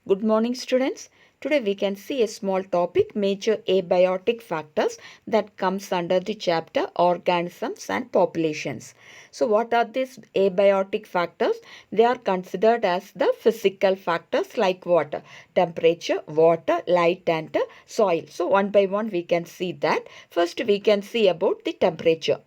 Good morning, students. Today we can see a small topic, major abiotic factors that comes under the chapter organisms and populations. So what are these abiotic factors? They are considered as the physical factors like water, temperature, water, light and soil. So one by one we can see that. First we can see about the temperature.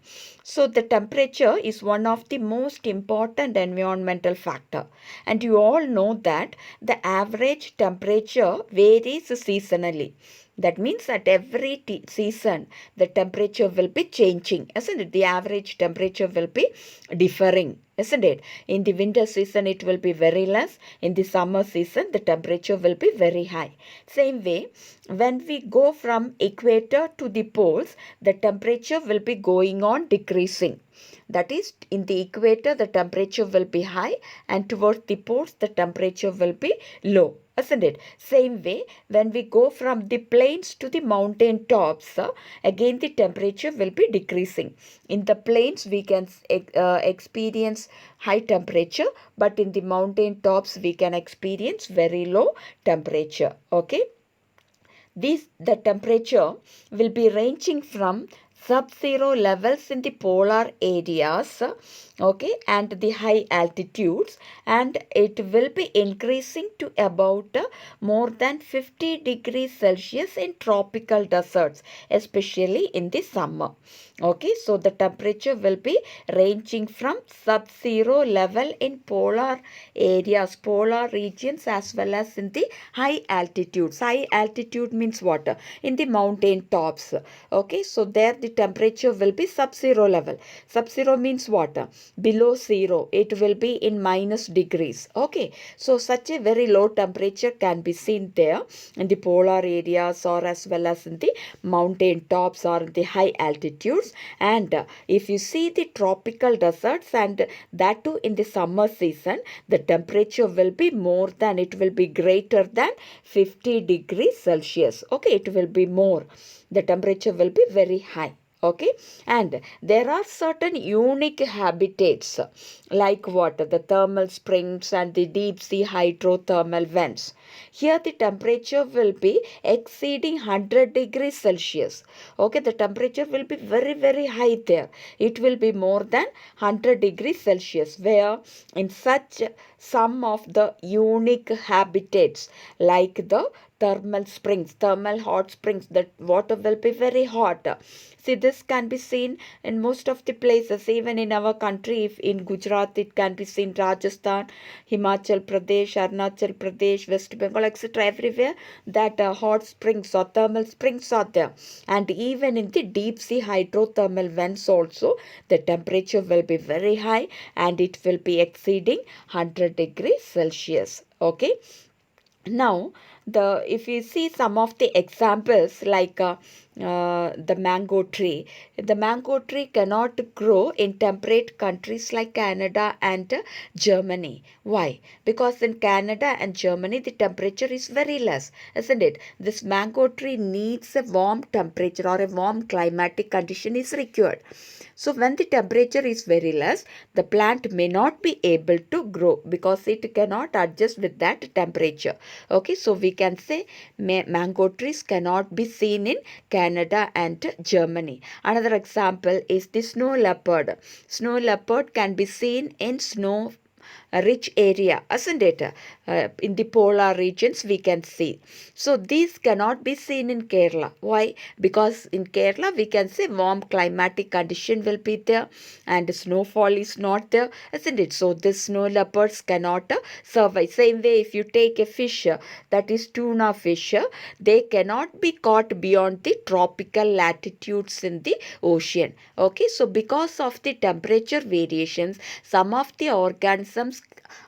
So the temperature is one of the most important environmental factor, and you all know that the average temperature varies seasonally. That means at every season the temperature will be changing, isn't it? The average temperature will be differing, isn't it? In the winter season it will be very less. In the summer season the temperature will be very high. Same way, when we go from equator to the poles, the temperature will be going on decreasing. That is, in the equator the temperature will be high, and towards the poles the temperature will be low, isn't it? Same way, when we go from the plains to the mountain tops, again the temperature will be decreasing. In the plains we can experience high temperature, but in the mountain tops we can experience very low temperature. Okay, the temperature will be ranging from sub-zero levels in the polar areas, okay, and the high altitudes, and it will be increasing to about more than 50 degrees Celsius in tropical deserts, especially in the summer. Okay, so the temperature will be ranging from sub-zero level in polar areas, polar regions, as well as in the high altitudes. High altitude means what? In the mountain tops. Okay, so there the temperature will be sub-zero level. Sub-zero means what? Below zero. It will be in minus degrees. Okay, so such a very low temperature can be seen there in the polar areas, or as well as in the mountain tops or the high altitudes. And if you see the tropical deserts, and that too in the summer season, the temperature will be more than, it will be greater than 50 degrees Celsius. Okay, it will be more. The temperature will be very high. Okay, and there are certain unique habitats like what? The thermal springs and the deep sea hydrothermal vents. Here the temperature will be exceeding 100 degrees Celsius. Okay, the temperature will be very high there. It will be more than 100 degrees Celsius, where in such some of the unique habitats like the thermal springs, thermal hot springs, that water will be very hot. See, this can be seen in most of the places, even in our country. If in Gujarat it can be seen, Rajasthan, Himachal Pradesh, Arunachal Pradesh, West Bengal, etc. Everywhere that hot springs or thermal springs are there. And even in the deep sea hydrothermal vents also, the temperature will be very high, and it will be exceeding 100 degrees Celsius. Okay. Now, if you see some of the examples like the mango tree cannot grow in temperate countries like Canada and Germany. Why? Because in Canada and Germany the temperature is very less, isn't it? This mango tree needs a warm temperature, or a warm climatic condition is required. So when the temperature is very less, the plant may not be able to grow because it cannot adjust with that temperature. Okay, so we can say mango trees cannot be seen in Canada and Germany. Another example is the snow leopard. Snow leopard can be seen in snow a rich area, isn't it? In the polar regions we can see. So these cannot be seen in Kerala. Why? Because in Kerala we can say warm climatic condition will be there, and snowfall is not there, isn't it? So the snow leopards cannot survive. Same way, if you take a fish, that is tuna fish, they cannot be caught beyond the tropical latitudes in the ocean. Okay, so because of the temperature variations, some of the organisms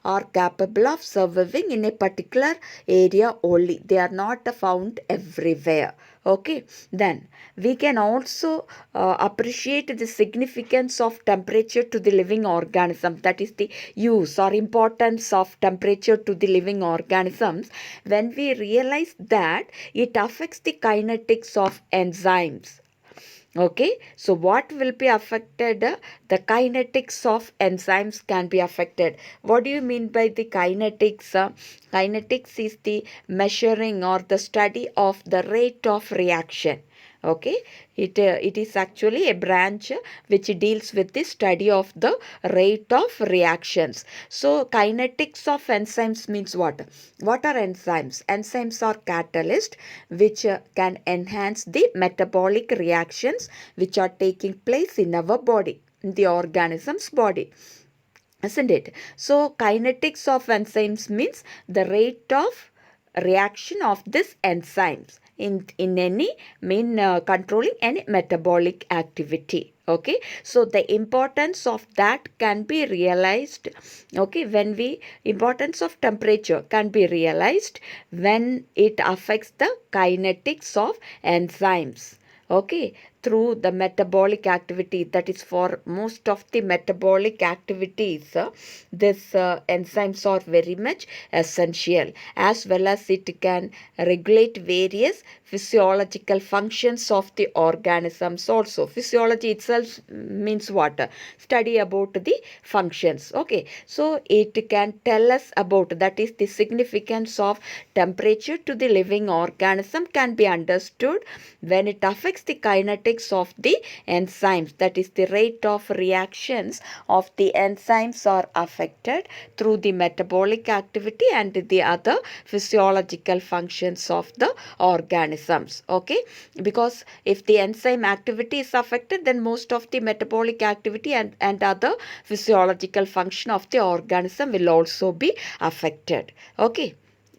are capable of surviving in a particular area only. They are not found everywhere. Okay, then we can also appreciate the significance of temperature to the living organism. That is the use or importance of temperature to the living organisms when we realize that it affects the kinetics of enzymes. Okay, so what will be affected? The kinetics of enzymes can be affected. What do you mean by the kinetics? Kinetics is the measuring or the study of the rate of reaction. Okay, it is actually a branch which deals with the study of the rate of reactions. So kinetics of enzymes means what are enzymes? Enzymes are catalysts which can enhance the metabolic reactions which are taking place in our body, in the organism's body, isn't it? So kinetics of enzymes means the rate of reaction of these enzymes in any controlling any metabolic activity. Okay, so the importance of that can be realized. Okay, when we importance of temperature can be realized when it affects the kinetics of enzymes. Okay, through the metabolic activity, that is for most of the metabolic activities, this enzymes are very much essential, as well as it can regulate various physiological functions of the organisms also. Physiology itself means what? Study about the functions. Okay, so it can tell us about, that is the significance of temperature to the living organism can be understood when it affects the kinetics of the enzymes, that is the rate of reactions of the enzymes are affected through the metabolic activity and the other physiological functions of the organisms. Okay, because if the enzyme activity is affected, then most of the metabolic activity and other physiological function of the organism will also be affected. Okay,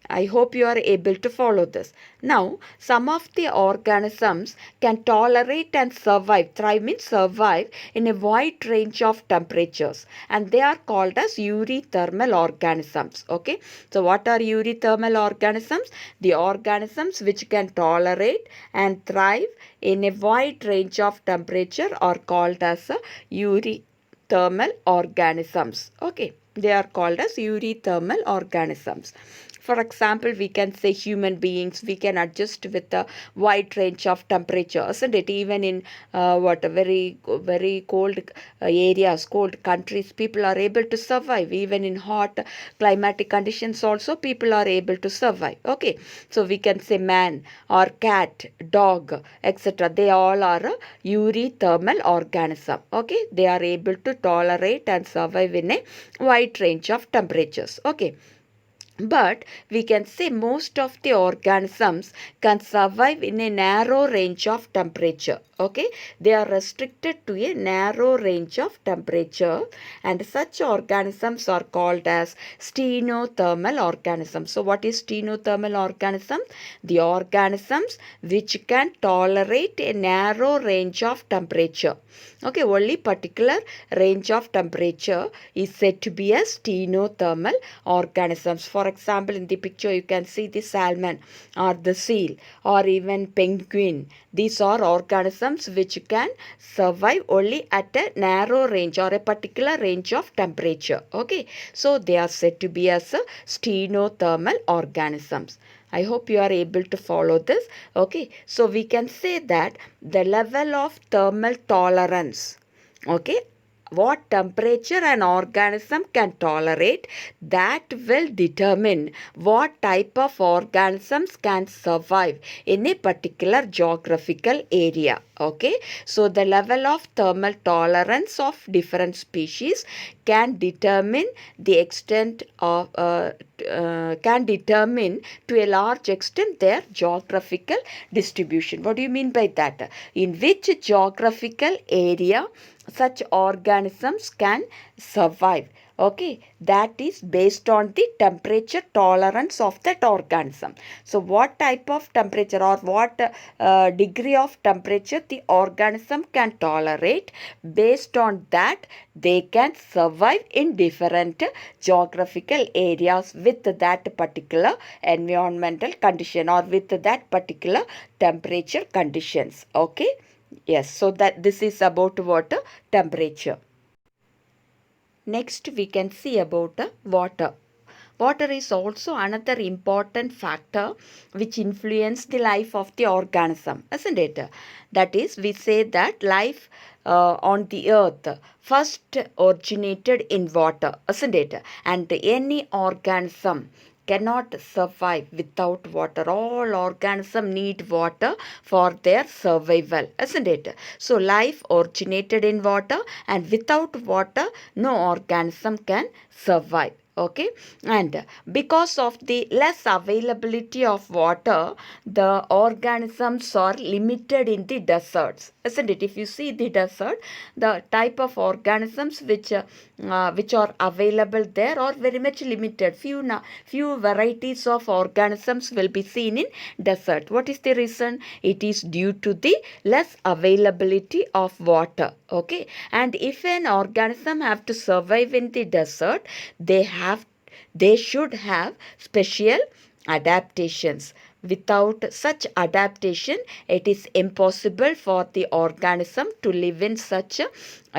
I hope you are able to follow this. Now, some of the organisms can tolerate and survive, thrive means survive, in a wide range of temperatures, and they are called as euthermal organisms. Okay, so what are euthermal organisms? The organisms which can tolerate and thrive in a wide range of temperature are called as euthermal organisms. Okay, they are called as euthermal organisms. For example, we can say human beings, we can adjust with a wide range of temperatures, and it even in very cold areas, cold countries, people are able to survive. Even in hot climatic conditions, also people are able to survive. Okay, so we can say man or cat, dog, etc. They all are a euthermal organism. Okay, they are able to tolerate and survive in a wide range of temperatures. Okay, but we can say most of the organisms can survive in a narrow range of temperature. Okay, they are restricted to a narrow range of temperature, and such organisms are called as stenothermal organisms. So what is stenothermal organism? The organisms which can tolerate a narrow range of temperature. Okay, only particular range of temperature is said to be as stenothermal organisms. For example, in the picture you can see the salmon or the seal or even penguin. These are organisms which can survive only at a narrow range or a particular range of temperature. Okay, so they are said to be as stenothermal organisms. I hope you are able to follow this. Okay, so we can say that the level of thermal tolerance, okay, what temperature an organism can tolerate, that will determine what type of organisms can survive in a particular geographical area. Okay, so the level of thermal tolerance of different species can determine the extent of can determine to a large extent their geographical distribution. What do you mean by that? In which geographical area such organisms can survive. Okay, that is based on the temperature tolerance of that organism. So what type of temperature or what degree of temperature the organism can tolerate, based on that they can survive in different geographical areas with that particular environmental condition or with that particular temperature conditions. Okay, yes, so that this is about water temperature. Next we can see about water. Water is also another important factor which influence the life of the organism, isn't it? That is, we say that life on the earth first originated in water, isn't it? And any organism cannot survive without water. All organisms need water for their survival, isn't it? So life originated in water, and without water no organism can survive. Okay, and because of the less availability of water, the organisms are limited in the deserts, isn't it? If you see the desert, the type of organisms which are available there are very much limited. Few varieties of organisms will be seen in desert. What is the reason? It is due to the less availability of water. Okay, and if an organism have to survive in the desert, they should have special adaptations. Without such adaptation, it is impossible for the organism to live in such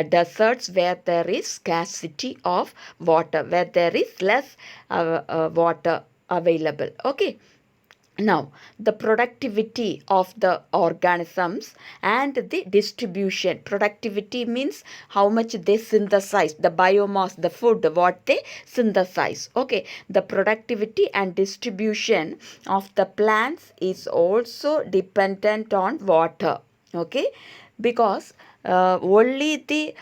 deserts where there is scarcity of water, where there is less water available. Okay. Now, the productivity of the organisms and the distribution. Productivity means how much they synthesize, the biomass, the food, what they synthesize. Okay, the productivity and distribution of the plants is also dependent on water. Okay, because only the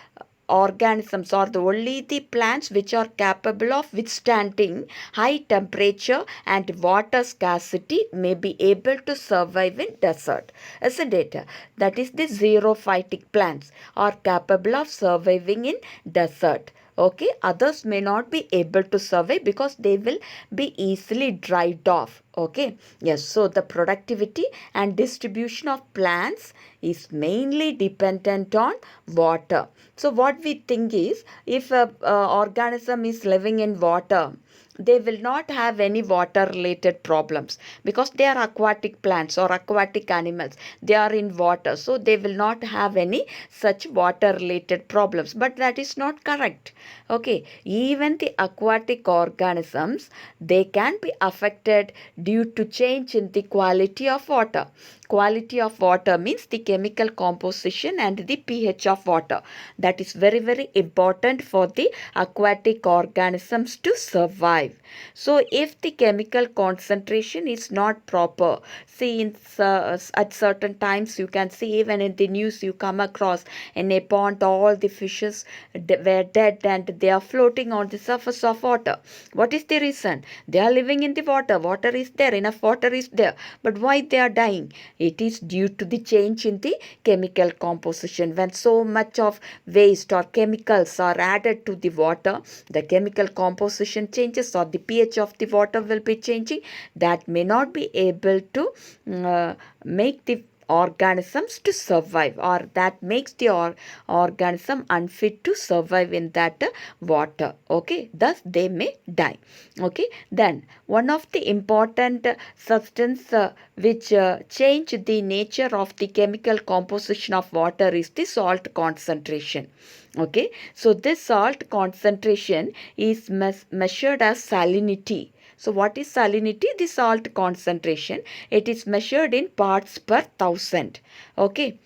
organisms or the only the plants which are capable of withstanding high temperature and water scarcity may be able to survive in desert, isn't it? That is, the xerophytic plants are capable of surviving in desert. Okay, others may not be able to survive because they will be easily dried off. Okay, yes, so the productivity and distribution of plants is mainly dependent on water. So what we think is, if a organism is living in water, they will not have any water related problems because they are aquatic plants or aquatic animals. They are in water, so they will not have any such water related problems. But that is not correct. Okay, even the aquatic organisms, they can be affected due to change in the quality of water. Quality of water means the chemical composition and the pH of water. That is very, very important for the aquatic organisms to survive. So if the chemical concentration is not proper, see at certain times you can see, even in the news you come across, in a pond all the fishes were dead and they are floating on the surface of water. What is the reason? They are living in the water. Water is there, enough water is there. But why they are dying? It is due to the change in the chemical composition. When so much of waste or chemicals are added to the water, the chemical composition changes or the pH of the water will be changing. That may not be able to make the organisms to survive, or that makes the organism unfit to survive in that water. Okay, thus they may die. Okay, then one of the important substance which change the nature of the chemical composition of water is the salt concentration. Okay, so this salt concentration is measured as salinity. So what is salinity? The salt concentration. It is measured in parts per thousand. Okay.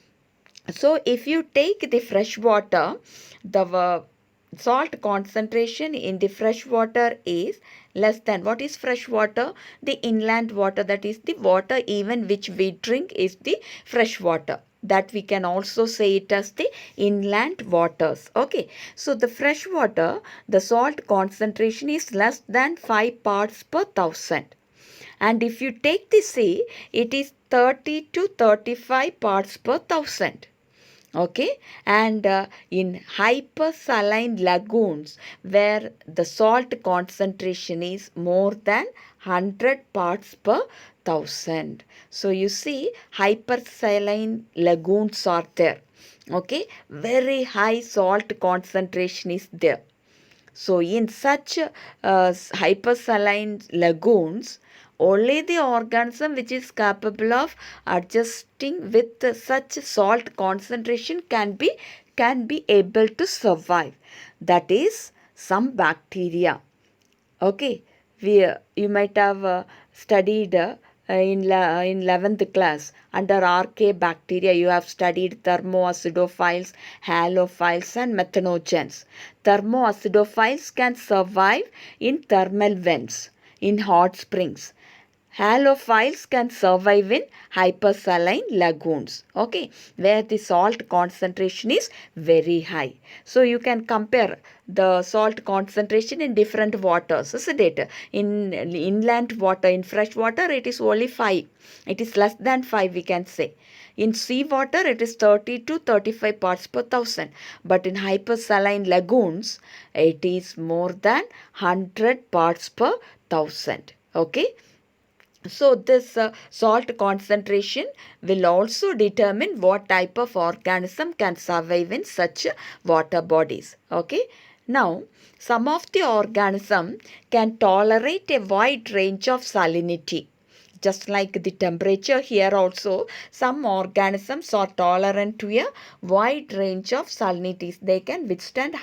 So if you take the fresh water, the salt concentration in the fresh water is less than, what is fresh water? The inland water, that is the water even which we drink is the fresh water. That we can also say it as the inland waters. Okay, so the fresh water, the salt concentration is less than 5 parts per thousand. And if you take the sea, it is 30 to 35 parts per thousand. Okay, and in hypersaline lagoons where the salt concentration is more than 100 parts per thousand. So you see, hypersaline lagoons are there. Okay, very high salt concentration is there. So in such hypersaline lagoons, only the organism which is capable of adjusting with such salt concentration can be able to survive. That is some bacteria. Okay, you might have studied in 11th class under Archaebacteria. You have studied thermoacidophiles, halophiles and methanogens. Thermoacidophiles can survive in thermal vents in hot springs. Halophiles can survive in hypersaline lagoons, okay, where the salt concentration is very high. So you can compare the salt concentration in different waters, isn't it? In inland water, in fresh water, it is only 5. It is less than 5, we can say. In sea water, it is 30 to 35 parts per thousand. But in hypersaline lagoons, it is more than 100 parts per thousand. Okay. So this salt concentration will also determine what type of organism can survive in such water bodies. Okay. Now, some of the organism can tolerate a wide range of salinity. Just like the temperature, here also some organisms are tolerant to a wide range of salinities. They can withstand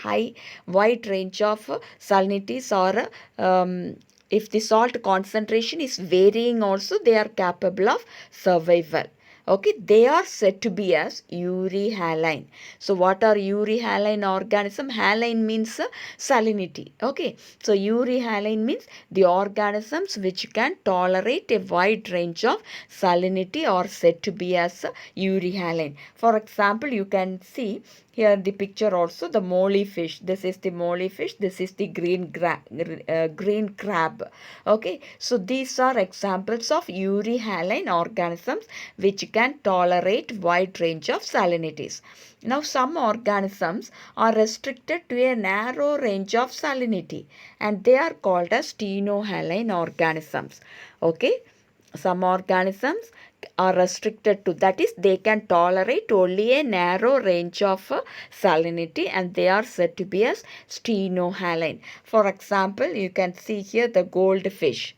wide range of salinities, or if the salt concentration is varying also, they are capable of survival. Okay, they are said to be as euryhaline. So what are euryhaline organism? Haline means salinity. Okay, so euryhaline means the organisms which can tolerate a wide range of salinity are said to be as euryhaline. For example, you can see here the picture also, the molly fish. This is the molly fish. This is the green crab. Okay, so these are examples of euryhaline organisms which can tolerate wide range of salinities. Now, some organisms are restricted to a narrow range of salinity, and they are called as stenohaline organisms. Okay, some organisms are restricted to, that is, they can tolerate only a narrow range of salinity, and they are said to be as stenohaline. For example, you can see here the goldfish,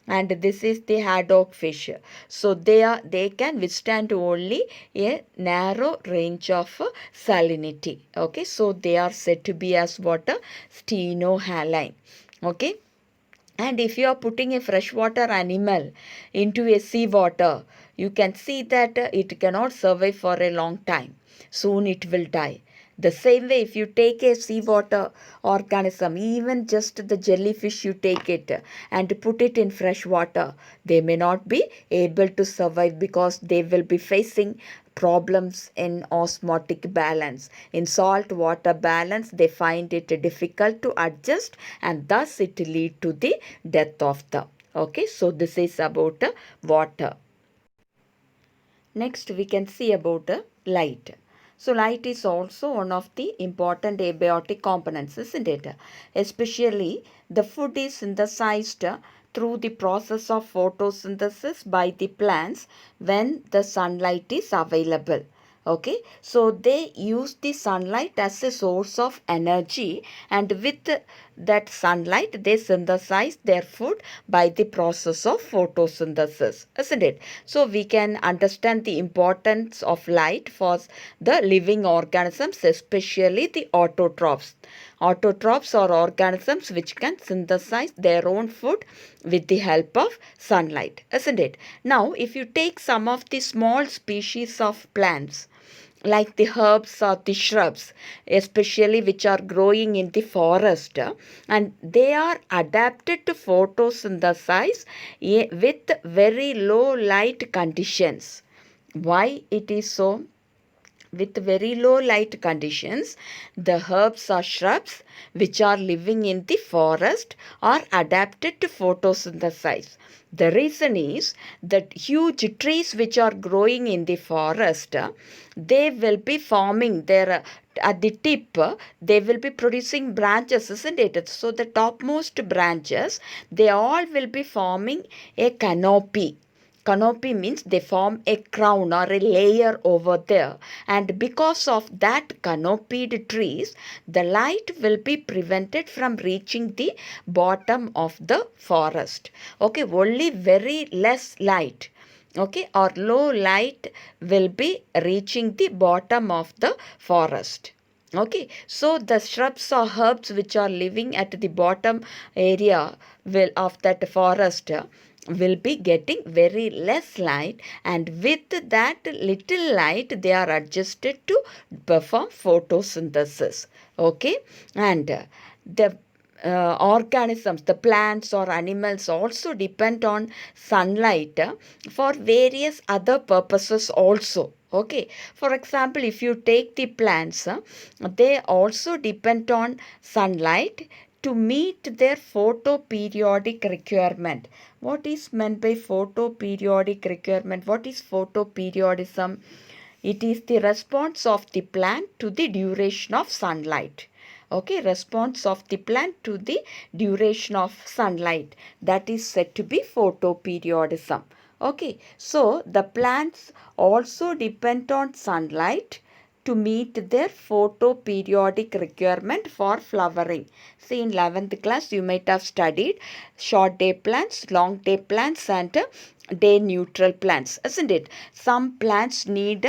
and this is the haddock fish. So they can withstand only a narrow range of salinity. Okay, so they are said to be as what? Stenohaline. Okay. And if you are putting a freshwater animal into a seawater, you can see that it cannot survive for a long time. Soon it will die. The same way, if you take a seawater organism, even just the jellyfish, you take it and put it in fresh water, they may not be able to survive because they will be facing problems in osmotic balance. In salt water balance, they find it difficult to adjust, and thus it lead to the death of the. Okay, so this is about water. Next, we can see about light. So light is also one of the important abiotic components, isn't it? Especially the food is synthesized through the process of photosynthesis by the plants when the sunlight is available. Okay, so they use the sunlight as a source of energy, and with that sunlight they synthesize their food by the process of photosynthesis, isn't it? So we can understand the importance of light for the living organisms, especially the autotrophs. Autotrophs are organisms which can synthesize their own food with the help of sunlight, isn't it? Now, if you take some of the small species of plants, like the herbs or the shrubs, especially which are growing in the forest, and they are adapted to photosynthesize with very low light conditions. Why it is so? With very low light conditions, the herbs or shrubs which are living in the forest are adapted to photosynthesize. The reason is that huge trees which are growing in the forest, they will be forming their at the tip, they will be producing branches, isn't it? So the topmost branches, they all will be forming a canopy. Canopy means they form a crown or a layer over there, and because of that canopied trees, the light will be prevented from reaching the bottom of the forest. Okay, only very less light, okay, or low light will be reaching the bottom of the forest. Okay, so the shrubs or herbs which are living at the bottom area will of that forest will be getting very less light, and with that little light they are adjusted to perform photosynthesis. Okay, and the organisms, the plants or animals also depend on sunlight for various other purposes also. Okay, for example, if you take the plants, they also depend on sunlight to meet their photoperiodic requirement. What is meant by photoperiodic requirement? What is photoperiodism? It is the response of the plant to the duration of sunlight. Okay, response of the plant to the duration of sunlight. That is said to be photoperiodism. Okay, so the plants also depend on sunlight to meet their photoperiodic requirement for flowering. See, in 11th class, you might have studied short day plants, long day plants, and day neutral plants, isn't it? Some plants need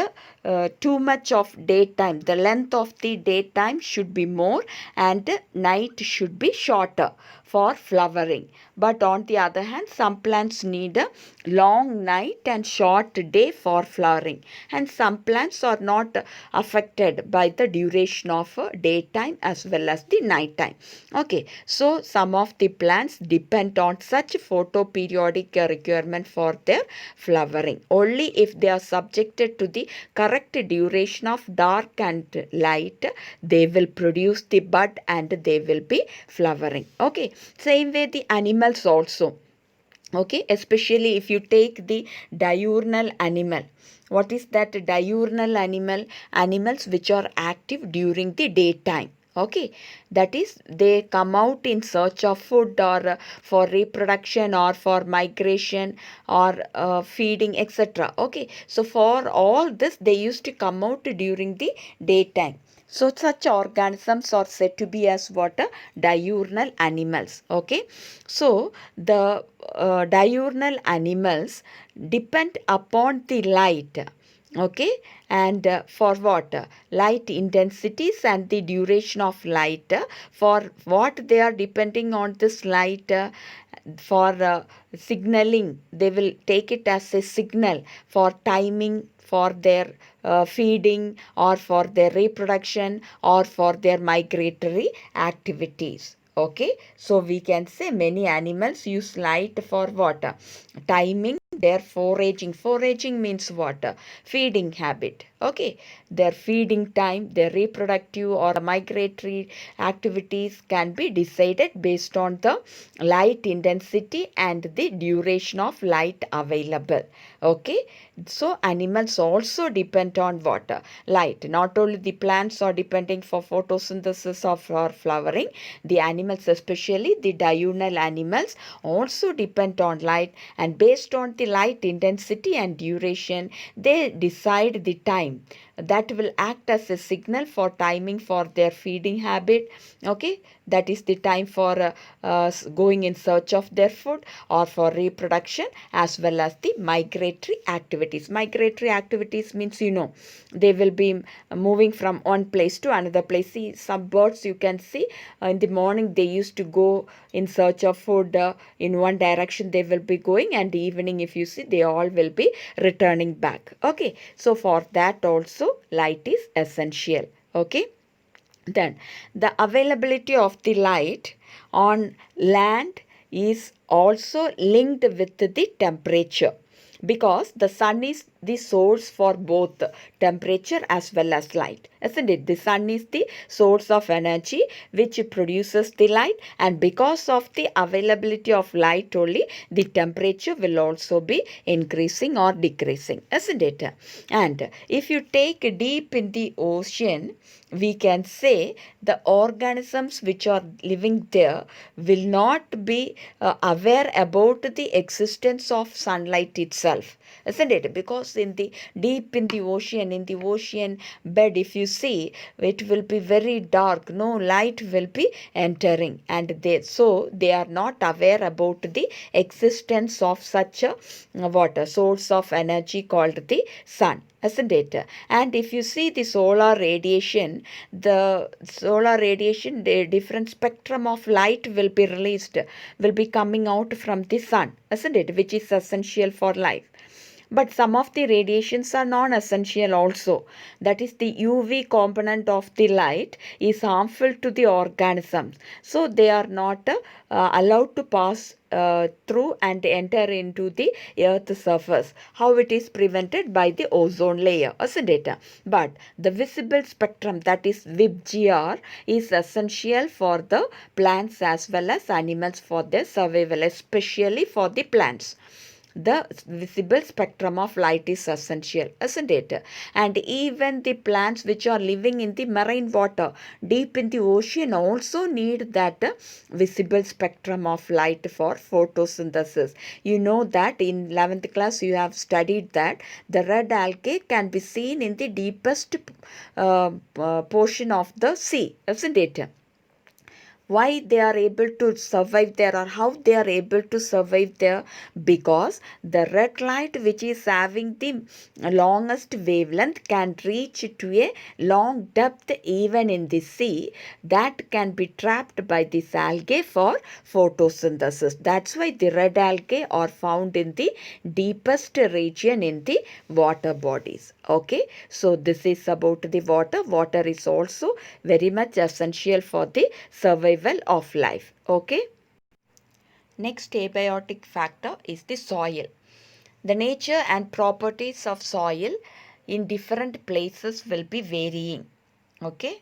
too much of daytime. The length of the daytime should be more and night should be shorter for flowering. But on the other hand, some plants need a long night and short day for flowering. And some plants are not affected by the duration of daytime as well as the night time. Okay, so some of the plants depend on such photoperiodic requirement for their flowering. Only if they are subjected to the correct duration of dark and light, they will produce the bud and they will be flowering. Okay, same way the animals also. Okay, especially if you take the diurnal animal. What is that diurnal animal? Animals which are active during the daytime. Okay, that is they come out in search of food or for reproduction or for migration or feeding, etc. Okay, so for all this they used to come out during the daytime. So such organisms are said to be as what? Diurnal animals. Okay. So the diurnal animals depend upon the light. Okay, and for what? Light intensities and the duration of light. For what they are depending on this light? For signaling, they will take it as a signal for timing for their feeding or for their reproduction or for their migratory activities. Okay, so we can say many animals use light for what? Timing their foraging. Foraging means what? Feeding habit. Okay, their feeding time, their reproductive or migratory activities can be decided based on the light intensity and the duration of light available. Okay, so animals also depend on water, light. Not only the plants are depending for photosynthesis or for flowering, the animals, especially the diurnal animals, also depend on light, and based on the light intensity and duration, they decide the time that will act as a signal for timing for their feeding habit. Okay, that is the time for going in search of their food or for reproduction, as well as the migratory activities. Migratory activities means, they will be moving from one place to another place. See, some birds you can see in the morning they used to go in search of food in one direction they will be going, and evening if you see they all will be returning back. Okay, so for that also light is essential. Okay, then the availability of the light on land is also linked with the temperature, because the sun is the source for both temperature as well as light, isn't it? The sun is the source of energy which produces the light, and because of the availability of light only, the temperature will also be increasing or decreasing, isn't it? And if you take deep in the ocean, we can say the organisms which are living there will not be aware about the existence of sunlight itself, isn't it? Because in the deep in the ocean bed, if you see, it will be very dark, no light will be entering, and they are not aware about the existence of such a source of energy called the sun, isn't it? And if you see the solar radiation, the different spectrum of light will be released, will be coming out from the sun, isn't it, which is essential for life. But some of the radiations are non-essential also. That is, the UV component of the light is harmful to the organisms. So they are not allowed to pass through and enter into the earth's surface. How it is prevented? By the ozone layer, isn't it? But the visible spectrum, that is VIBGR, is essential for the plants as well as animals for their survival, especially for the plants. The visible spectrum of light is essential, isn't it? And even the plants which are living in the marine water, deep in the ocean, also need that visible spectrum of light for photosynthesis. You know that in 11th class you have studied that the red algae can be seen in the deepest portion of the sea, isn't it? Why they are able to survive there, or how they are able to survive there? Because the red light, which is having the longest wavelength, can reach to a long depth even in the sea, that can be trapped by this algae for photosynthesis. That's why the red algae are found in the deepest region in the water bodies. Okay, so this is about the water. Water is also very much essential for the survival of life. Okay. Next abiotic factor is the soil. The nature and properties of soil in different places will be varying. Okay.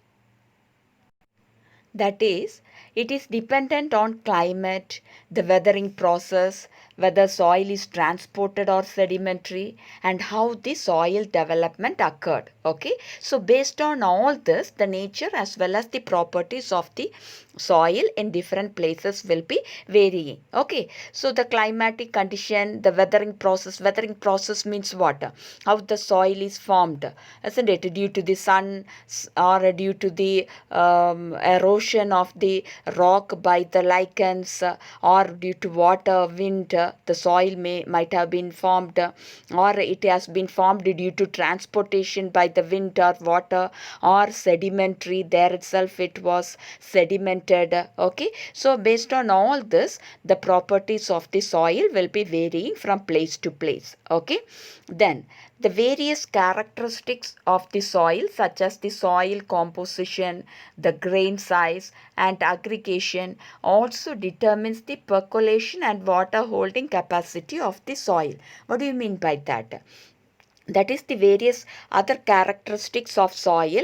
That is, it is dependent on climate, the weathering process, whether soil is transported or sedimentary, and how the soil development occurred. Okay, so based on all this, the nature as well as the properties of the soil in different places will be varying. Okay, so the climatic condition, the weathering process means what? How the soil is formed, isn't it? Due to the sun or due to the erosion of the rock by the lichens, or due to water, wind, the soil might have been formed, or it has been formed due to transportation by the wind or water, or sedimentary, there itself it was sedimented. Okay, so based on all this, the properties of the soil will be varying from place to place. Okay, then the various characteristics of the soil, such as the soil composition, the grain size, and aggregation, also determines the percolation and water holding capacity of the soil. What do you mean by that? That is, the various other characteristics of soil,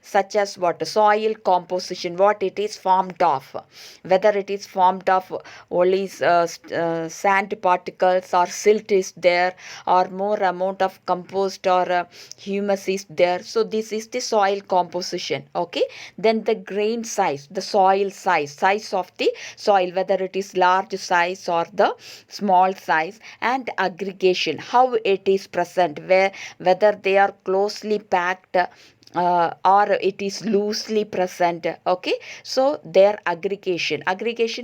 such as what? Soil composition, what it is formed of, whether it is formed of only sand particles, or silt is there, or more amount of compost or humus is there. So this is the soil composition. Okay, then the grain size, the soil size of the soil, whether it is large size or the small size, and aggregation, how it is present, whether they are closely packed or it is loosely present. Okay, so their aggregation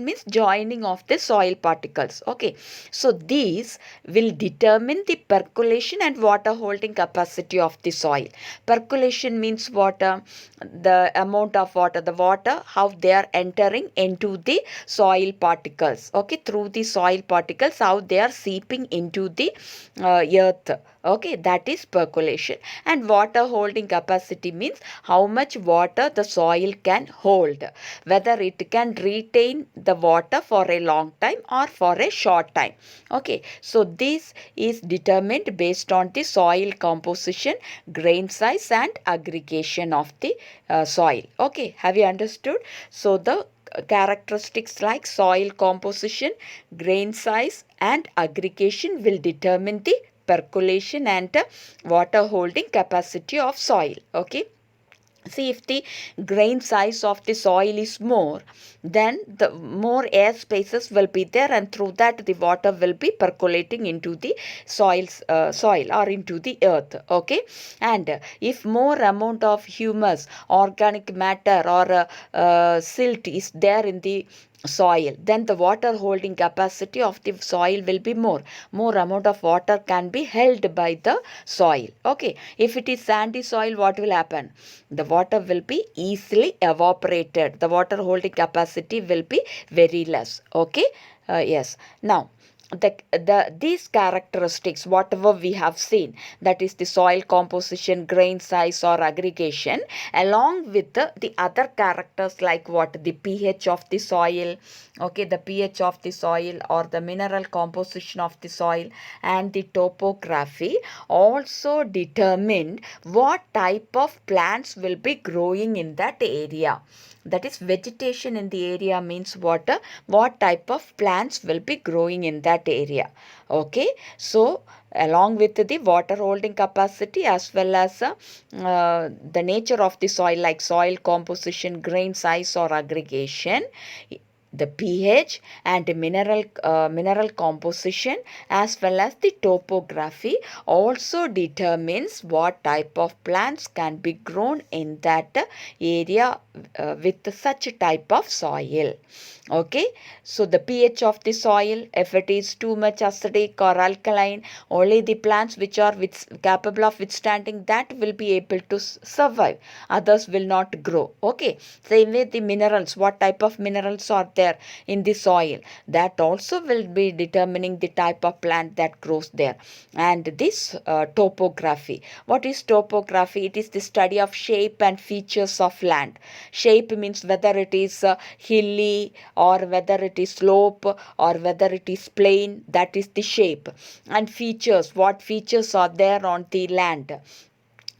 means joining of the soil particles. Okay, so these will determine the percolation and water holding capacity of the soil. Percolation means water, the amount of water, the water, how they are entering into the soil particles. Okay, through the soil particles, how they are seeping into the earth. Okay, that is percolation. And water holding capacity means how much water the soil can hold, whether it can retain the water for a long time or for a short time. Okay, so this is determined based on the soil composition, grain size, and aggregation of the soil. Okay, have you understood? So the characteristics like soil composition, grain size, and aggregation will determine the percolation and water holding capacity of soil. Okay, See, if the grain size of the soil is more, then the more air spaces will be there, and through that the water will be percolating into the soil or into the earth. Okay, and if more amount of humus, organic matter, or silt is there in the soil, then the water holding capacity of the soil will be more amount of water can be held by the soil. Okay, if it is sandy soil, what will happen? The water will be easily evaporated. The water holding capacity will be very less. Okay, yes. Now these characteristics, whatever we have seen, that is the soil composition, grain size, or aggregation, along with the other characters like what? The pH of the soil, okay, the pH of the soil, or the mineral composition of the soil, and the topography also determine what type of plants will be growing in that area. That is, vegetation in the area means what type of plants will be growing in that area. Okay, so along with the water holding capacity as well as the nature of the soil, like soil composition, grain size, or aggregation, the pH and mineral composition as well as the topography also determines what type of plants can be grown in that area with such type of soil. Okay, so the pH of the soil, if it is too much acidic or alkaline, only the plants which are capable of withstanding that will be able to survive, others will not grow. Okay, same way the minerals, what type of minerals are there in the soil, that also will be determining the type of plant that grows there. And this topography, what is topography? It is the study of shape and features of land. Shape means whether it is hilly or whether it is slope or whether it is plain, that is the shape. And features, what features are there on the land,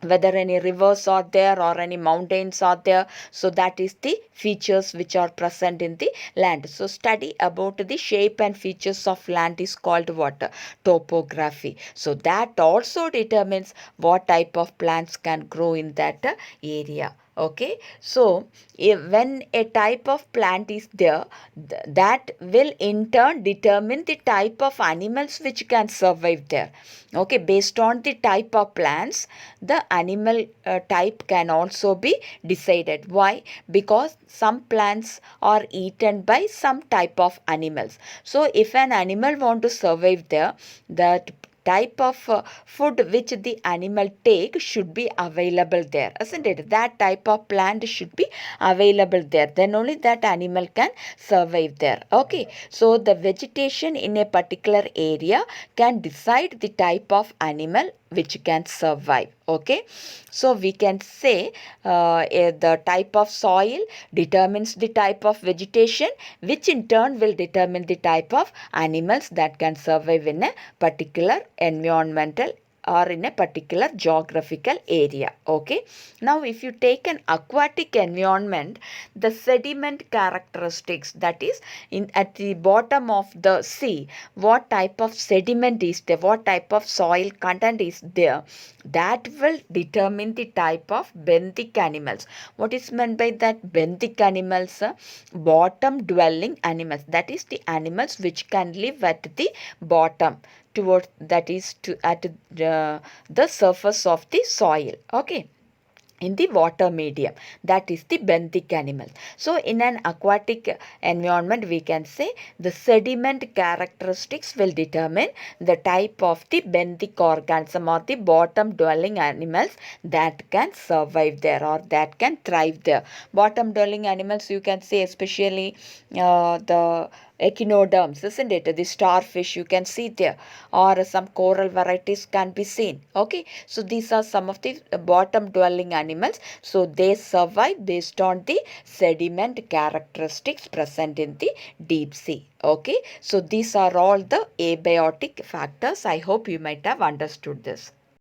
whether any rivers are there or any mountains are there, so that is the features which are present in the land. So study about the shape and features of land is called what? Topography. So that also determines what type of plants can grow in that area. Okay, so when a type of plant is there, that will in turn determine the type of animals which can survive there. Okay, based on the type of plants, the animal type can also be decided. Why? Because some plants are eaten by some type of animals. So if an animal want to survive there, that type of food which the animal take should be available there, isn't it? That type of plant should be available there, then only that animal can survive there. Okay, so the vegetation in a particular area can decide the type of animal which can survive. Okay, so we can say the type of soil determines the type of vegetation, which in turn will determine the type of animals that can survive in a particular environmental or in a particular geographical area. Okay, now if you take an aquatic environment, the sediment characteristics, that is at the bottom of the sea, what type of sediment is there, what type of soil content is there, that will determine the type of benthic animals. What is meant by that? Benthic animals, bottom dwelling animals, that is the animals which can live at the bottom, toward, that is to at the surface of the soil. Okay, in the water medium, that is the benthic animal. So in an aquatic environment, we can say the sediment characteristics will determine the type of the benthic organism or the bottom dwelling animals that can survive there or that can thrive there. Bottom dwelling animals, you can say especially the echinoderms, isn't it? The starfish you can see there, or some coral varieties can be seen. Okay, so these are some of the bottom dwelling animals. So they survive based on the sediment characteristics present in the deep sea. Okay, so these are all the abiotic factors. I hope you might have understood this.